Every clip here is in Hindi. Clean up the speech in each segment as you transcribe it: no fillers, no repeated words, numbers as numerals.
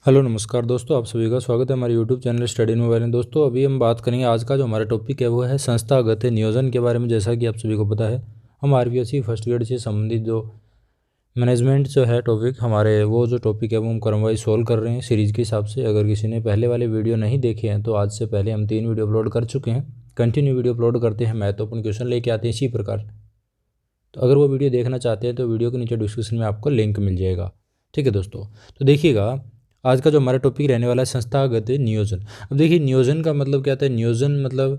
हेलो नमस्कार दोस्तों, आप सभी का स्वागत है हमारे YouTube channel study in mobile में। दोस्तों अभी हम बात करेंगे, आज का जो हमारा टॉपिक है वो है संस्थागत नियोजन के बारे में। जैसा कि आप सभी को पता है, हम आरपीएससी फर्स्ट ग्रेड से संबंधित जो मैनेजमेंट जो है टॉपिक हमारे, वो जो टॉपिक है वो हम क्रम वाइज सोल्व कर रहे हैं सीरीज़ के हिसाब से। अगर किसी ने पहले वाले वीडियो नहीं देखे हैं तो आज से पहले हम 3 वीडियो अपलोड कर चुके हैं। कंटिन्यू वीडियो अपलोड करते हैं, महत्वपूर्ण क्वेश्चन लेके आते हैं इसी प्रकार। तो अगर वो वीडियो देखना चाहते हैं तो वीडियो के नीचे डिस्क्रिप्शन में आपको लिंक मिल जाएगा। ठीक है दोस्तों, तो देखिएगा आज का जो हमारा टॉपिक रहने वाला है संस्थागत नियोजन। अब देखिए, नियोजन का मतलब क्या होता है। नियोजन मतलब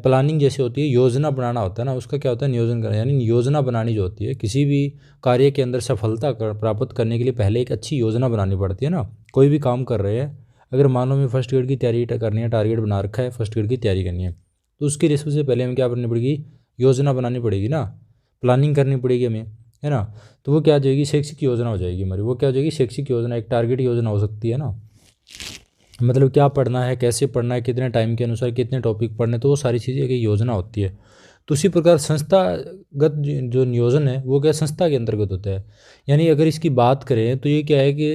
प्लानिंग जैसे होती है, योजना बनाना होता है ना, उसका क्या होता है नियोजन करना। यानी योजना बनानी जो होती है, किसी भी कार्य के अंदर सफलता प्राप्त करने के लिए पहले एक अच्छी योजना बनानी पड़ती है ना। कोई भी काम कर रहे हैं, अगर मानो में फर्स्ट ग्रेड की तैयारी करनी है, टारगेट बना रखा है, फर्स्ट ग्रेड की तैयारी करनी है, तो उसकी रेसिपी से पहले हमें क्या करनी पड़ेगी, योजना बनानी पड़ेगी ना, प्लानिंग करनी पड़ेगी हमें, है ना। तो वो क्या हो जाएगी, शैक्षिक योजना हो जाएगी हमारी। वो क्या हो जाएगी, शैक्षिक योजना, एक टारगेट योजना हो सकती है ना। मतलब क्या पढ़ना है, कैसे पढ़ना है, कितने टाइम के अनुसार कितने टॉपिक पढ़ने, तो वो सारी चीज़ें एक योजना होती है। तो उसी प्रकार संस्थागत जो नियोजन है वो क्या संस्था के अंतर्गत होता है। यानी अगर इसकी बात करें तो ये क्या है कि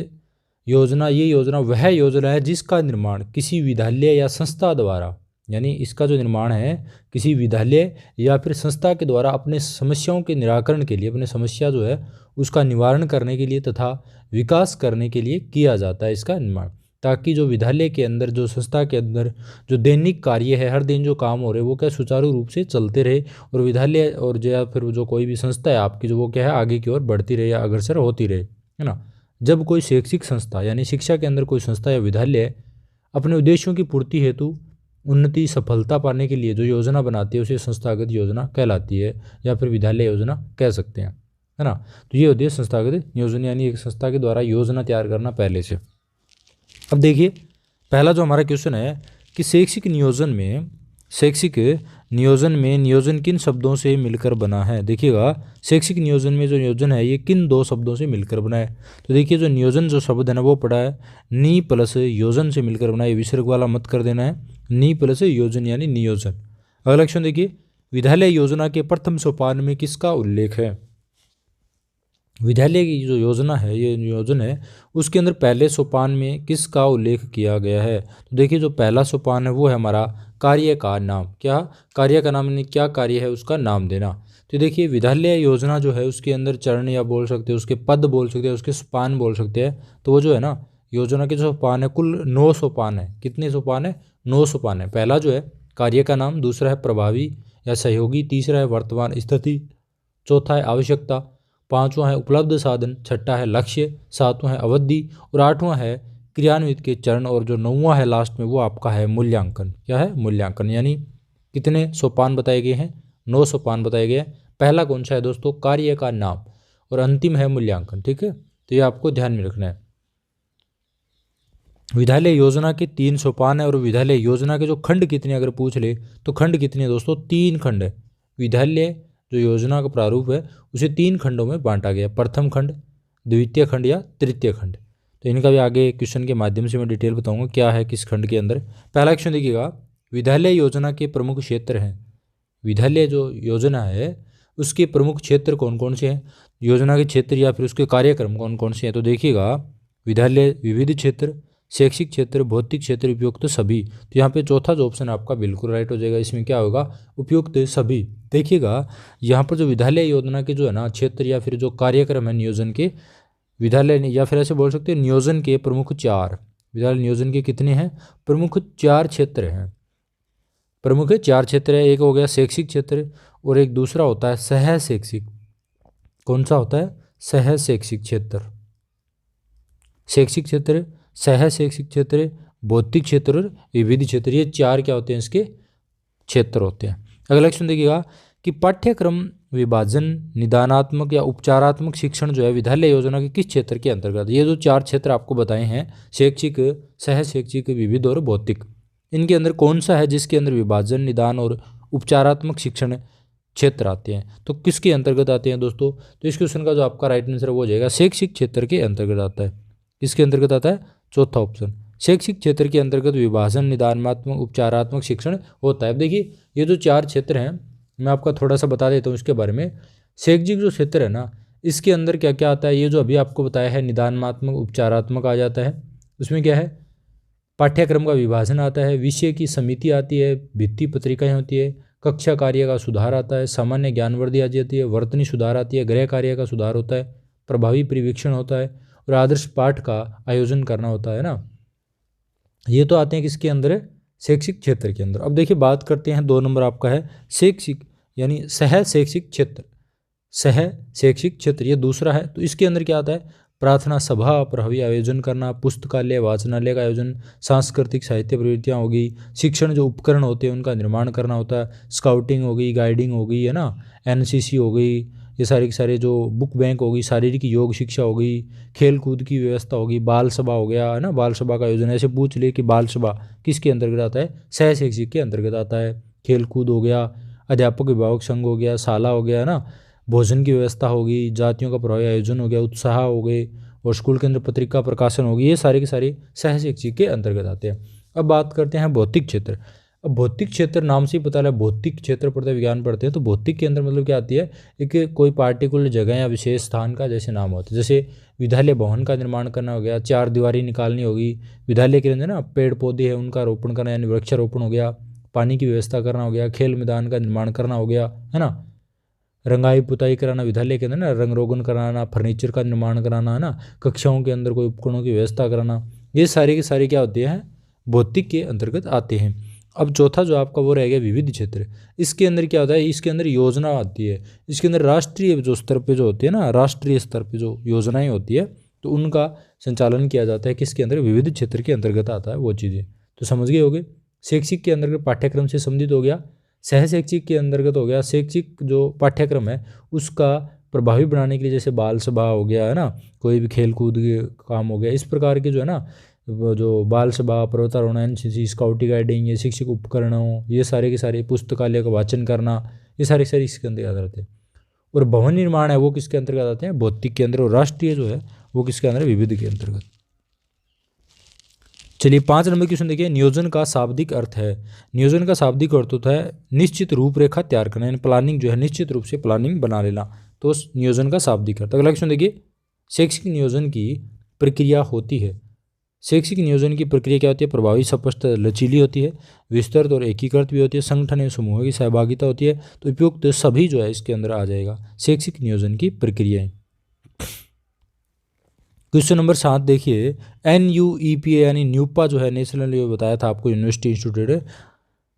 योजना, ये योजना वह योजना है जिसका निर्माण किसी विद्यालय या संस्था द्वारा, यानी इसका जो निर्माण है किसी विद्यालय या फिर संस्था के द्वारा अपने समस्याओं के निराकरण के लिए, अपने समस्या जो है उसका निवारण करने के लिए तथा विकास करने के लिए किया जाता है इसका निर्माण। ताकि जो विद्यालय के अंदर, जो संस्था के अंदर जो दैनिक कार्य है, हर दिन जो काम हो रहे हैं वो क्या सुचारू रूप से चलते रहे, और विद्यालय और जो या फिर जो कोई भी संस्था है आपकी, जो वो क्या है आगे की ओर बढ़ती रहे या अग्रसर होती रहे, है ना। जब कोई शैक्षिक संस्था यानी शिक्षा के अंदर कोई संस्था या विद्यालय अपने उद्देश्यों की पूर्ति हेतु उन्नति सफलता पाने के लिए जो योजना बनाती है उसे संस्थागत योजना कहलाती है, या फिर विद्यालय योजना कह सकते हैं, है ना। तो ये होती है संस्थागत योजना, यानी एक संस्था के द्वारा योजना तैयार करना पहले से। अब देखिए, पहला जो हमारा क्वेश्चन है कि शैक्षिक नियोजन में नियोजन किन शब्दों से मिलकर बना है। देखिएगा, शैक्षिक नियोजन में जो नियोजन है ये किन 2 शब्दों से मिलकर बना है। तो देखिए, जो नियोजन जो शब्द है ना वो पड़ा है नी प्लस योजन से मिलकर बना है। विसर्ग वाला मत कर देना है, नी प्लस योजन यानी नियोजन। अगला क्वेश्चन देखिए, विद्यालय योजना के प्रथम सोपान में किसका उल्लेख है। विद्यालय की जो योजना है, ये नियोजन है, उसके अंदर पहले सोपान में किसका उल्लेख किया गया है। तो देखिए, जो पहला सोपान है वो है हमारा कार्य का नाम। क्या कार्य का नाम, यानी क्या कार्य है उसका नाम देना। तो देखिए, विद्यालय योजना जो है उसके अंदर चरण या बोल सकते हैं, उसके पद बोल सकते हैं, उसके सोपान बोल सकते हैं। तो वो जो है ना, योजना के जो सोपान है कुल 9 सोपान है। कितने सोपान है, 9 सोपान है। पहला जो है कार्य का नाम, दूसरा है प्रभावी या सहयोगी, तीसरा है वर्तमान स्थिति, चौथा है आवश्यकता, पांचवा है उपलब्ध साधन, छठा है लक्ष्य, सातवां है अवधि, और आठवां है क्रियान्वित के चरण, और जो 9वां है लास्ट में वो आपका है मूल्यांकन। क्या है, मूल्यांकन। यानी कितने सोपान बताए गए हैं, 9 सोपान बताए गए हैं। पहला कौन सा है दोस्तों, कार्य का नाम, और अंतिम है मूल्यांकन। ठीक है, तो ये आपको ध्यान में रखना है। विद्यालय योजना के 3 सोपान है, और विद्यालय योजना के जो खंड कितने अगर पूछ ले तो खंड कितने दोस्तों, 3 खंड है। विद्यालय जो योजना का प्रारूप है उसे 3 खंडों में बांटा गया, प्रथम खंड, द्वितीय खंड या तृतीय खंड। तो इनका भी आगे क्वेश्चन के माध्यम से मैं डिटेल बताऊंगा क्या है किस खंड के अंदर। पहला क्वेश्चन देखिएगा, विद्यालय योजना के प्रमुख क्षेत्र हैं। विद्यालय जो योजना है उसके प्रमुख क्षेत्र कौन कौन से हैं, योजना के क्षेत्र या फिर उसके कार्यक्रम कौन कौन से हैं। तो देखिएगा, विद्यालय विविध क्षेत्र, शैक्षिक क्षेत्र, भौतिक क्षेत्र, उपयुक्त सभी। तो यहाँ पे चौथा जो ऑप्शन आपका बिल्कुल राइट हो जाएगा। इसमें क्या होगा, उपयुक्त सभी। देखिएगा, यहाँ पर जो विद्यालय योजना के जो है ना क्षेत्र या फिर जो कार्यक्रम है नियोजन के, विद्यालय या फिर ऐसे बोल सकते हैं नियोजन के प्रमुख 4, विद्यालय नियोजन के कितने हैं, प्रमुख 4 क्षेत्र हैं। प्रमुख 4 क्षेत्र है। एक हो गया शैक्षिक क्षेत्र, और एक दूसरा होता है सह शैक्षिक। कौन सा होता है, सह शैक्षिक क्षेत्र। शैक्षिक क्षेत्र, सह शैक्षिक क्षेत्र, भौतिक क्षेत्र और विविध क्षेत्र, ये 4 क्या होते हैं, इसके क्षेत्र होते हैं। अगला क्वेश्चन देखिएगा कि पाठ्यक्रम विभाजन, निदानात्मक या उपचारात्मक शिक्षण जो है विद्यालय योजना के किस क्षेत्र के अंतर्गत। ये जो 4 क्षेत्र आपको बताए हैं, शैक्षिक, सह शैक्षिक, विविध और भौतिक, इनके अंदर कौन सा है जिसके अंदर विभाजन, निदान और उपचारात्मक शिक्षण क्षेत्र आते हैं। तो किसके अंतर्गत आते हैं दोस्तों, तो इस क्वेश्चन का जो आपका राइट आंसर वो हो जाएगा शैक्षिक क्षेत्र के अंतर्गत आता है। किसके अंतर्गत आता है, चौथा ऑप्शन। शैक्षिक क्षेत्र के अंतर्गत विभाजन, निदानात्मक, उपचारात्मक शिक्षण होता है। अब देखिए, ये जो 4 क्षेत्र हैं मैं आपका थोड़ा सा बता देता हूँ इसके बारे में। शैक्षिक जो क्षेत्र है ना, इसके अंदर क्या क्या आता है, ये जो अभी आपको बताया है निदानात्मक, उपचारात्मक आ जाता है। उसमें क्या है, पाठ्यक्रम का विभाजन आता है, विषय की समिति आती है, भित्ति पत्रिकाएं होती है, कक्षा कार्य का सुधार आता है, सामान्य ज्ञानवर्द्धि आ जाती है, वर्तनी सुधार आती है, गृह कार्य का सुधार होता है, प्रभावी परिवीक्षण होता है और आदर्श पाठ का आयोजन करना होता है ना। ये तो आते हैं किसके अंदर है, शैक्षिक क्षेत्र के अंदर। अब देखिए बात करते हैं 2 नंबर आपका है शैक्षिक यानी सह शैक्षिक क्षेत्र। सह शैक्षिक क्षेत्र ये दूसरा है। तो इसके अंदर क्या आता है, प्रार्थना सभा प्रभावी आयोजन करना, पुस्तकालय वाचनालय का आयोजन, सांस्कृतिक साहित्य प्रवृत्तियाँ होगी, शिक्षण जो उपकरण होते हैं उनका निर्माण करना होता है, स्काउटिंग होगी, गाइडिंग होगी, है ना, एनसीसी हो गई, ये सारे के सारे जो बुक बैंक होगी, शारीरिक योग शिक्षा होगी, खेल कूद की व्यवस्था होगी, बाल सभा हो गया, है ना, बाल सभा का आयोजन। ऐसे पूछ ले कि बाल सभा किसके अंतर्गत आता है, सह शैक्षिक के अंतर्गत आता है। खेल कूद हो गया, अध्यापक अभिभावक संघ हो गया, शाला हो गया, है ना, भोजन की व्यवस्था होगी, जातियों का प्रभावी आयोजन हो गया, उत्साह हो गए और स्कूल के अंदर पत्रिका प्रकाशन होगी, ये सारे के सारे सह शैक्षिक के अंतर्गत आते हैं। अब बात करते हैं भौतिक क्षेत्र। अब भौतिक क्षेत्र नाम से ही पता लगा, भौतिक क्षेत्र पढ़ते विज्ञान पढ़ते हैं तो भौतिक के अंदर मतलब क्या आती है, एक कोई पार्टिकुलर जगह या विशेष स्थान का जैसे नाम होता है। जैसे विद्यालय भवन का निर्माण करना हो गया, 4 दीवारी निकालनी होगी, विद्यालय के अंदर ना पेड़ पौधे हैं उनका रोपण करना यानी वृक्षारोपण हो गया, पानी की व्यवस्था करना हो गया, खेल मैदान का निर्माण करना हो गया, है ना, रंगाई पुताई कराना विद्यालय के अंदर ना, रंग रोगन कराना, फर्नीचर का निर्माण कराना, है ना, कक्षाओं के अंदर कोई उपकरणों की व्यवस्था कराना, ये सारे के सारे क्या होते हैं, भौतिक के अंतर्गत आते हैं। अब चौथा जो आपका वो रह गया विविध क्षेत्र। इसके अंदर क्या होता है, इसके अंदर योजना आती है, इसके अंदर राष्ट्रीय जो स्तर पे जो होती है ना, राष्ट्रीय स्तर पे जो योजनाएं होती है तो उनका संचालन किया जाता है, किसके अंदर, विविध क्षेत्र के अंतर्गत आता है वो चीज़ें। तो समझ गए होगे, शैक्षिक के अंतर्गत पाठ्यक्रम से संबंधित हो गया, सह शैक्षिक के अंतर्गत हो गया शैक्षिक जो पाठ्यक्रम है उसका प्रभावी बनाने के लिए, जैसे बाल सभा हो गया, है ना, कोई भी खेल कूद के काम हो गया, इस प्रकार के जो है ना, वो जो बाल सभा, पर्वतारोहण, एनसीसी, स्काउटिंग गाइडिंग, ये शिक्षक उपकरणों, ये सारे के सारे, पुस्तकालय का वाचन करना, ये सारे सारे इसके अंतर्गत आते हैं। और भवन निर्माण है वो किसके अंतर्गत आते हैं, भौतिक के अंदर। और राष्ट्रीय जो है वो किसके अंदर, विविध के अंतर्गत। चलिए 5 नंबर क्वेश्चन देखिए, नियोजन का शाब्दिक अर्थ है। नियोजन का शाब्दिक अर्थ होता है निश्चित रूपरेखा तैयार करना, यानी प्लानिंग जो है, निश्चित रूप से प्लानिंग बना लेना, तो उस नियोजन का शाब्दिक अर्थ। अगला क्वेश्चन देखिए, शैक्षिक नियोजन की प्रक्रिया होती है। शैक्षिक नियोजन की प्रक्रिया क्या होती है, प्रभावी, स्पष्ट, लचीली होती है, विस्तृत और एकीकृत भी होती है, संगठन एवं समूहों की सहभागिता होती है। तो उपयुक्त सभी जो है इसके अंदर आ जाएगा शैक्षिक नियोजन की प्रक्रियाएं। क्वेश्चन नंबर 7 देखिए, NUEPA यानी न्यूपा जो है, नेशनल ये बताया था आपको, यूनिवर्सिटी इंस्टीट्यूट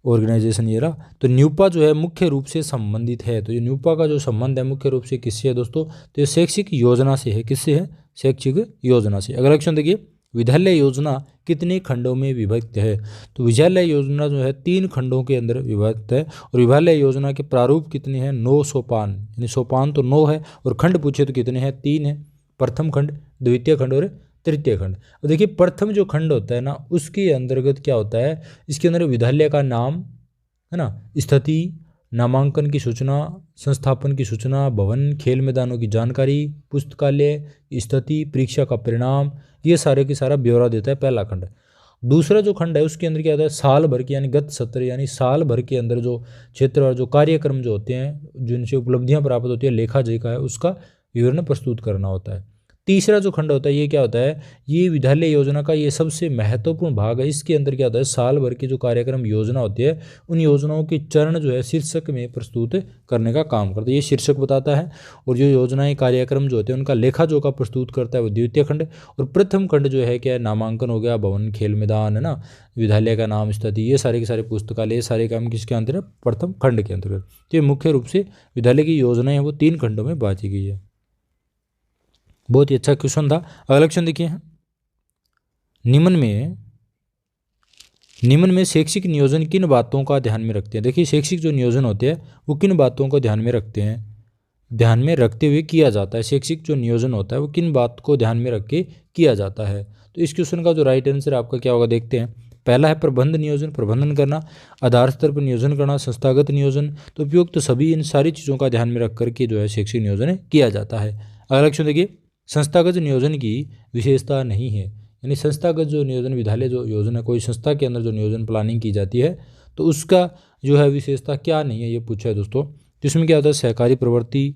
ऑर्गेनाइजेशन ये रहा। तो न्यूपा जो है मुख्य रूप से संबंधित है, तो ये न्यूपा का जो संबंध है मुख्य रूप से किससे है दोस्तों, तो ये शैक्षिक योजना से है। किससे है, शैक्षिक योजना से। अगला क्वेश्चन देखिए, विद्यालय योजना कितने खंडों में विभक्त है। तो विद्यालय योजना जो है 3 खंडों के अंदर विभक्त है। और विद्यालय योजना के प्रारूप कितने हैं, 9 सोपान, यानी सोपान तो 9 है और खंड पूछे तो कितने हैं, 3 है। प्रथम खंड, द्वितीय खंड और तृतीय खंड। और देखिए प्रथम जो खंड होता है ना, उसके अंतर्गत क्या होता है, इसके अंदर विद्यालय का नाम, है ना, स्थिति, नामांकन की सूचना, संस्थापन की सूचना, भवन, खेल मैदानों की जानकारी, पुस्तकालय स्थिति, परीक्षा का परिणाम, ये सारे के सारा ब्यौरा देता है पहला खंड। दूसरा जो खंड है उसके अंदर क्या होता है, साल भर की यानी गत सत्र, यानी साल भर के अंदर जो क्षेत्र और जो कार्यक्रम जो होते हैं, जिनसे उपलब्धियां प्राप्त होती है, लेखा जोखा है, उसका विवरण प्रस्तुत करना होता है। तीसरा जो खंड होता है ये क्या होता है, ये विद्यालय योजना का ये सबसे महत्वपूर्ण भाग है। इसके अंदर क्या होता है, साल भर की जो कार्यक्रम योजना होती है उन योजनाओं के चरण जो है शीर्षक में प्रस्तुत करने का काम करता है, ये शीर्षक बताता है। और जो योजनाएं कार्यक्रम जो होते हैं उनका लेखा जोखा प्रस्तुत करता है वो द्वितीय खंड। और प्रथम खंड जो है क्या है, नामांकन हो गया, भवन, खेल मैदान, है ना, विद्यालय का नाम, स्थिति, ये सारे के सारे पुस्तकालय, ये सारे काम किसके अंतर्गत है, प्रथम खंड के अंतर्गत। तो ये मुख्य रूप से विद्यालय की योजनाएं वो 3 खंडों में बांटी गई है। बहुत ही अच्छा क्वेश्चन था। अगला क्वेश्चन देखिए, निम्न में शैक्षिक नियोजन किन बातों का ध्यान में रखते हैं। देखिए शैक्षिक जो नियोजन होते हैं वो किन बातों को ध्यान में रखते हैं, ध्यान में रखते हुए किया जाता है। शैक्षिक जो नियोजन होता है वो किन बात को ध्यान में रख के किया जाता है। तो इस क्वेश्चन का जो राइट आंसर आपका क्या होगा देखते हैं। पहला है प्रबंध नियोजन, प्रबंधन करना, आधार स्तर पर नियोजन करना, संस्थागत नियोजन। तो उपयुक्त सभी इन सारी चीज़ों का ध्यान में रख करके जो है शैक्षिक नियोजन किया जाता है। अगला क्वेश्चन देखिए, संस्थागत नियोजन की विशेषता नहीं है, यानी संस्थागत जो नियोजन, विद्यालय जो योजना, कोई संस्था के अंदर जो नियोजन प्लानिंग की जाती है तो उसका जो है विशेषता क्या नहीं है, ये पूछा है दोस्तों। तो इसमें क्या होता है, सहकारी प्रवृत्ति,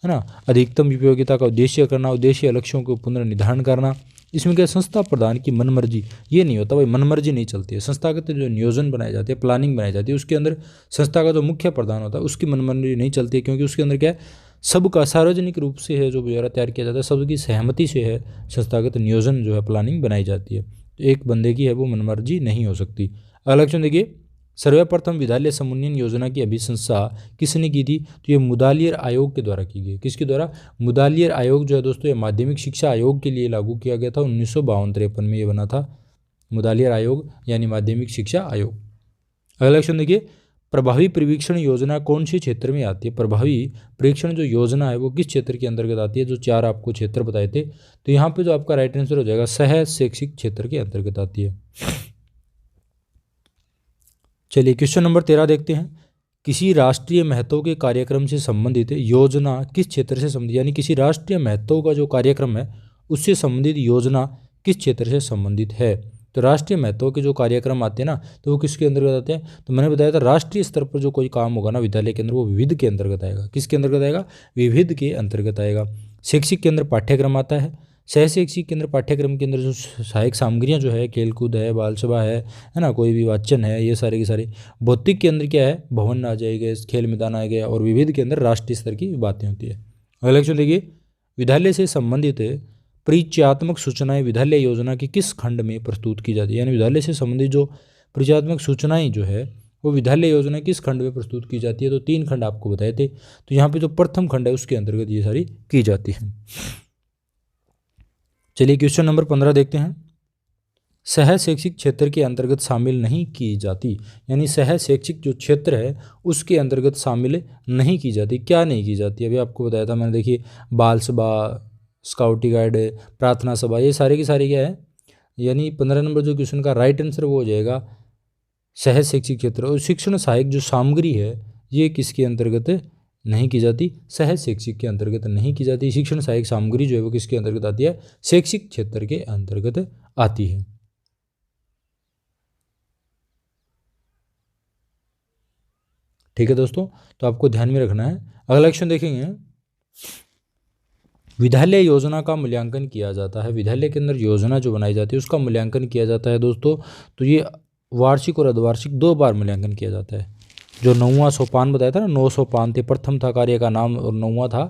है ना, अधिकतम उपयोगिता का उद्देश्य करना, उद्देश्य लक्ष्यों को पुनर्निर्धारण करना, इसमें क्या संस्था प्रधान की मनमर्जी, ये नहीं होता भाई, मनमर्जी नहीं चलती है। संस्थागत जो नियोजन बनाए जाते हैं, प्लानिंग बनाई जाती है, उसके अंदर संस्था का जो मुख्य प्रधान होता है उसकी मनमर्जी नहीं चलती है, क्योंकि उसके अंदर क्या है, सबका सार्वजनिक रूप से है जो ब्यौरा तैयार किया जाता है, सबकी सहमति से है संस्थागत नियोजन जो है प्लानिंग बनाई जाती है। तो एक बंदे की है वो मनमर्जी नहीं हो सकती। अगला क्वेश्चन देखिए, सर्वप्रथम विद्यालय समुन्नयन योजना की अभिशंसा किसने की थी? तो ये मुदालियर आयोग के द्वारा की गई। किसके द्वारा? मुदालियर आयोग जो है दोस्तों ये माध्यमिक शिक्षा आयोग के लिए लागू किया गया था, 1952-53 में ये बना था मुदालियर आयोग यानी माध्यमिक शिक्षा आयोग। अगला क्वेश्चन देखिए, प्रभावी परीक्षण योजना कौन से क्षेत्र में आती है? प्रभावी परीक्षण जो योजना है वो किस क्षेत्र के अंतर्गत आती है? जो 4 आपको क्षेत्र बताए थे, तो यहाँ पे जो आपका राइट आंसर हो जाएगा सह शैक्षिक क्षेत्र के अंतर्गत आती है। चलिए क्वेश्चन नंबर 13 देखते हैं। किसी राष्ट्रीय महत्व के कार्यक्रम से संबंधित योजना किस क्षेत्र से संबंधित, यानी किसी राष्ट्रीय महत्व का जो कार्यक्रम है उससे संबंधित योजना किस क्षेत्र से संबंधित है? तो राष्ट्रीय महत्व के जो कार्यक्रम आते हैं ना, तो वो किसके अंतर्गत आते हैं? तो मैंने बताया था राष्ट्रीय स्तर पर जो कोई काम होगा ना विद्यालय के अंदर, वो विविध के अंतर्गत आएगा। किसके अंतर्गत आएगा? विविध के अंतर्गत आएगा। शैक्षिक के अंदर पाठ्यक्रम आता है। सह शैक्षिक के अंदर पाठ्यक्रम के अंदर जो सहायक सामग्रियाँ जो है, खेलकूद है, बाल सभा है ना, कोई भी वाचन है, ये सारे के सारे। भौतिक के अंदर क्या है? भवन आ जाएगा, खेल मैदान आ गया। और विविध के अंदर राष्ट्रीय स्तर की बातें होती है। अगला क्वेश्चन देखिए, विद्यालय से संबंधित परिचयात्मक सूचनाएं विद्यालय योजना के किस खंड में प्रस्तुत की जाती है? यानी विद्यालय से संबंधित जो परिचयात्मक सूचनाएं जो है वो विद्यालय योजना किस खंड में प्रस्तुत की जाती है? तो 3 खंड आपको बताए थे, तो यहाँ पे जो प्रथम खंड है उसके अंतर्गत ये सारी की जाती है। चलिए क्वेश्चन नंबर 15 देखते हैं। सह शैक्षिक क्षेत्र के अंतर्गत शामिल नहीं की जाती, यानी सह शैक्षिक जो क्षेत्र है उसके अंतर्गत शामिल नहीं की जाती। क्या नहीं की जाती? अभी आपको बताया था मैंने, देखिए बाल सभा, स्काउटी गाइड, प्रार्थना सभा, ये सारे की सारी क्या है, यानी 15 नंबर जो क्वेश्चन का राइट आंसर वो हो जाएगा सह शैक्षिक क्षेत्र। और शिक्षण सहायक जो सामग्री है ये किसके अंतर्गत नहीं की जाती? सह शैक्षिक के अंतर्गत नहीं की जाती। शिक्षण सहायक सामग्री जो है वो किसके अंतर्गत आती है? शैक्षिक क्षेत्र के अंतर्गत आती है। ठीक है दोस्तों, तो आपको ध्यान में रखना है। अगला क्वेश्चन देखेंगे, विद्यालय योजना का मूल्यांकन किया जाता है। विद्यालय के अंदर योजना जो बनाई जाती है उसका मूल्यांकन किया जाता है दोस्तों। तो ये वार्षिक और अर्धवार्षिक 2 बार मूल्यांकन किया जाता है। जो 9वां सोपान बताया था ना, 9 सोपान थे, प्रथम था कार्य का नाम और 9वां था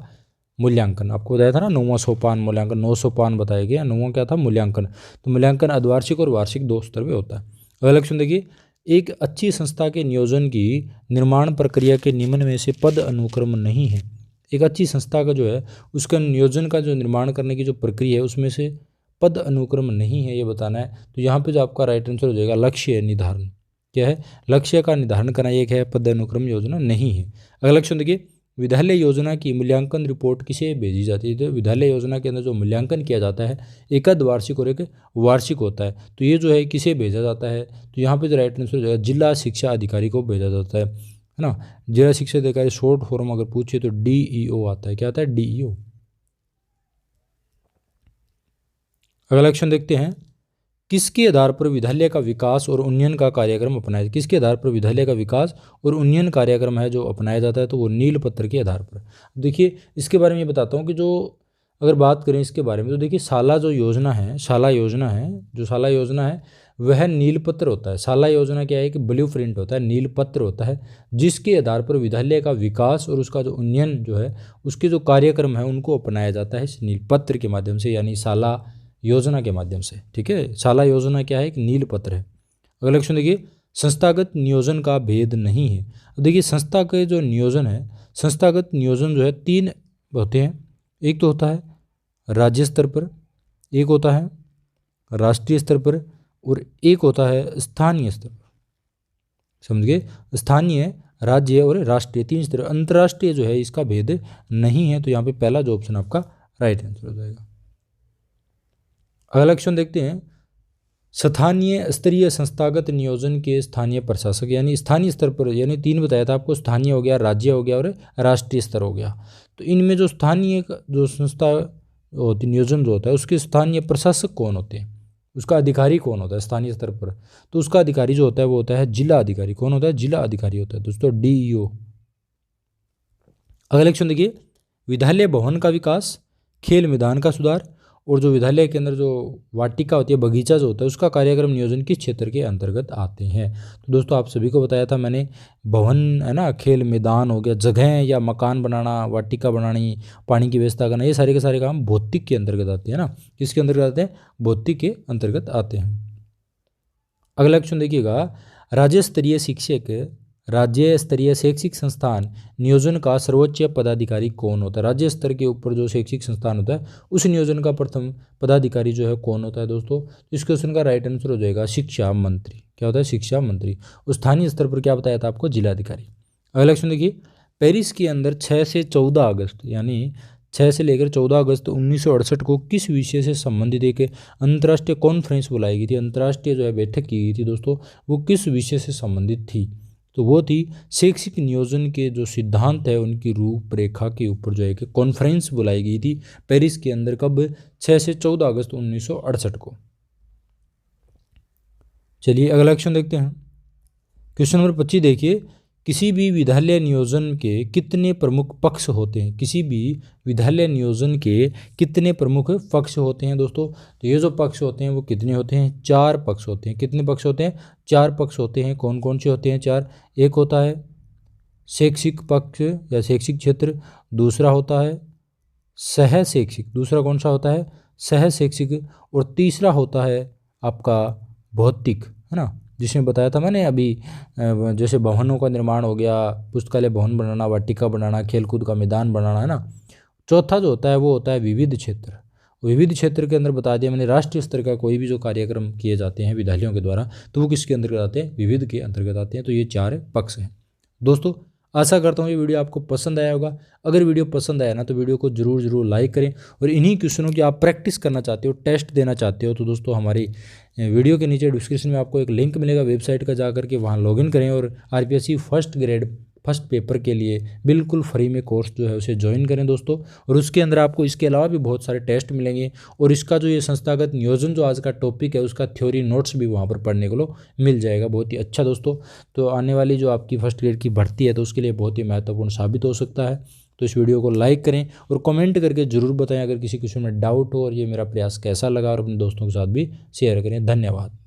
मूल्यांकन। आपको बताया था ना 9वां सोपान मूल्यांकन, 9 सोपान बताया गया, 9वां क्या था? मूल्यांकन। तो मूल्यांकन अर्धवार्षिक और वार्षिक 2 स्तर पे होता है। अगला क्वेश्चन देखिए, एक अच्छी संस्था के नियोजन की निर्माण प्रक्रिया के निम्न में से पद अनुक्रम नहीं है। एक अच्छी संस्था का जो है उसका नियोजन का जो निर्माण करने की जो प्रक्रिया है उसमें से पद अनुक्रम नहीं है, ये बताना है। तो यहाँ पे जो आपका राइट आंसर हो जाएगा लक्ष्य निर्धारण। क्या है? लक्ष्य का निर्धारण करना एक है, पद अनुक्रम योजना नहीं है। अगला क्वेश्चन देखिए, विद्यालय योजना की मूल्यांकन रिपोर्ट किसे भेजी जाती है? तो विद्यालय योजना के अंदर जो मूल्यांकन किया जाता है एक अर्धवार्षिक और एक वार्षिक होता है। तो ये जो है किसे भेजा जाता है? तो यहाँ पे जो राइट आंसर हो जाएगा जिला शिक्षा अधिकारी को भेजा जाता है ना। जिला शिक्षा अधिकारी शॉर्ट फॉर्म अगर पूछे तो DEO आता है। क्या आता है? DEO। अगला क्वेश्चन देखते हैं, किसके आधार पर विद्यालय का विकास और उन्नयन का कार्यक्रम अपनाया? किसके आधार पर विद्यालय का विकास और उन्नयन कार्यक्रम है जो अपनाया जाता है? तो वो नील पत्र के आधार पर। देखिए इसके बारे में ये बताता हूँ कि जो अगर बात करें इसके बारे में, तो देखिए शाला जो योजना है, शाला योजना है, जो शाला योजना है वह नील पत्र होता है। शाला योजना क्या है कि ब्लू प्रिंट होता है, नील पत्र होता है, जिसके आधार पर विद्यालय का विकास और उसका जो उन्नयन जो है उसके जो कार्यक्रम है उनको अपनाया जाता है इस नील पत्र के माध्यम से, यानी शाला योजना के माध्यम से। ठीक है, शाला योजना क्या है? एक नील पत्र है। अगला क्वेश्चन देखिए, संस्थागत नियोजन का भेद नहीं है। देखिए संस्था के जो नियोजन है, संस्थागत नियोजन जो है 3 होते हैं। एक तो होता है राज्य स्तर पर, एक होता है राष्ट्रीय स्तर पर और एक होता है स्थानीय स्तर पर। समझ गए? स्थानीय, राज्य और राष्ट्रीय 3 स्तर। अंतर्राष्ट्रीय जो है इसका भेद नहीं है। तो यहाँ पे पहला जो ऑप्शन आपका राइट आंसर हो जाएगा। अगला क्वेश्चन देखते हैं, स्थानीय स्तरीय संस्थागत नियोजन के स्थानीय प्रशासक, यानी स्थानीय स्तर पर, यानी 3 बताया था आपको, स्थानीय हो गया, राज्य हो गया और राष्ट्रीय स्तर हो गया। तो इनमें जो स्थानीय जो संस्था होती नियोजन जो होता है उसके स्थानीय प्रशासक कौन होते हैं? उसका अधिकारी कौन होता है स्थानीय स्तर पर? तो उसका अधिकारी जो होता है वो होता है जिला अधिकारी। कौन होता है? जिला अधिकारी होता है दोस्तों, DEO। अगला क्वेश्चन देखिए, विद्यालय भवन का विकास, खेल मैदान का सुधार और जो विद्यालय के अंदर जो वाटिका होती है, बगीचा जो होता है, उसका कार्यक्रम नियोजन किस क्षेत्र के अंतर्गत आते हैं। तो दोस्तों आप सभी को बताया था मैंने, भवन है ना, खेल मैदान हो गया, जगह या मकान बनाना, वाटिका बनानी, पानी की व्यवस्था करना, ये सारे के सारे काम भौतिक के अंतर्गत आते हैं ना। किसके अंतर्गत आते हैं? भौतिक के अंतर्गत आते हैं। अगला क्वेश्चन देखिएगा, राज्य स्तरीय शैक्षिक संस्थान नियोजन का सर्वोच्च पदाधिकारी कौन होता है? राज्य स्तर के ऊपर जो शैक्षिक संस्थान होता है उस नियोजन का प्रथम पदाधिकारी जो है कौन होता है दोस्तों? इस क्वेश्चन का राइट आंसर हो जाएगा शिक्षा मंत्री। क्या होता है? शिक्षा मंत्री। और स्थानीय स्तर पर क्या बताया था आपको? जिलाधिकारी। अगला क्वेश्चन देखिए, पेरिस के अंदर 6 से 14 अगस्त यानी 6 से लेकर 14 अगस्त 1968 को किस विषय से संबंधित एक अंतर्राष्ट्रीय कॉन्फ्रेंस बुलाई गई थी? अंतर्राष्ट्रीय जो है बैठक की गई थी दोस्तों, वो किस विषय से संबंधित थी? तो वो थी शैक्षिक नियोजन के जो सिद्धांत है उनकी रूपरेखा के ऊपर जो है कि कॉन्फ्रेंस बुलाई गई थी पेरिस के अंदर। कब? 6 से 14 अगस्त 1968 को। चलिए अगला क्वेश्चन देखते हैं। क्वेश्चन नंबर 25 देखिए, किसी भी विद्यालय नियोजन के कितने प्रमुख पक्ष होते हैं? किसी भी विद्यालय नियोजन के कितने प्रमुख पक्ष होते हैं दोस्तों? तो ये जो पक्ष होते हैं वो कितने होते हैं? 4 पक्ष होते हैं। कितने पक्ष होते हैं? 4 पक्ष होते हैं। कौन कौन से होते हैं? 4। एक होता है शैक्षिक पक्ष या शैक्षिक क्षेत्र, दूसरा होता है सह शैक्षिक, दूसरा कौन सा होता है? सह शैक्षिक, और तीसरा होता है आपका भौतिक, है ना, जिसमें बताया था मैंने अभी, जैसे भवनों का निर्माण हो गया, पुस्तकालय भवन बनाना, वाटिका बनाना, खेलकूद का मैदान बनाना, है ना। चौथा जो होता है वो होता है विविध क्षेत्र। विविध क्षेत्र के अंदर बता दिया मैंने, राष्ट्रीय स्तर का कोई भी जो कार्यक्रम किए जाते हैं विद्यालयों के द्वारा तो वो किसके अंतर्गत आते हैं? विविध के अंतर्गत आते हैं। तो ये 4 पक्ष हैं दोस्तों। आशा करता हूँ ये वीडियो आपको पसंद आया होगा। अगर वीडियो पसंद आया ना तो वीडियो को जरूर लाइक करें, और इन्हीं क्वेश्चनों की आप प्रैक्टिस करना चाहते हो, टेस्ट देना चाहते हो, तो दोस्तों हमारी वीडियो के नीचे डिस्क्रिप्शन में आपको एक लिंक मिलेगा वेबसाइट का, जाकर के वहाँ लॉगिन करें और RPSC first grade first paper के लिए बिल्कुल फ्री में कोर्स जो है उसे ज्वाइन करें दोस्तों। और उसके अंदर आपको इसके अलावा भी बहुत सारे टेस्ट मिलेंगे, और इसका जो ये संस्थागत नियोजन जो आज का टॉपिक है उसका थ्योरी नोट्स भी वहाँ पर पढ़ने को मिल जाएगा। बहुत ही अच्छा दोस्तों। तो आने वाली जो आपकी फर्स्ट ग्रेड की भर्ती है तो उसके लिए बहुत ही महत्वपूर्ण साबित हो सकता है। तो इस वीडियो को लाइक करें और कमेंट करके जरूर बताएं अगर किसी क्वेश्चन में डाउट हो, और ये मेरा प्रयास कैसा लगा, और अपने दोस्तों के साथ भी शेयर करें। धन्यवाद।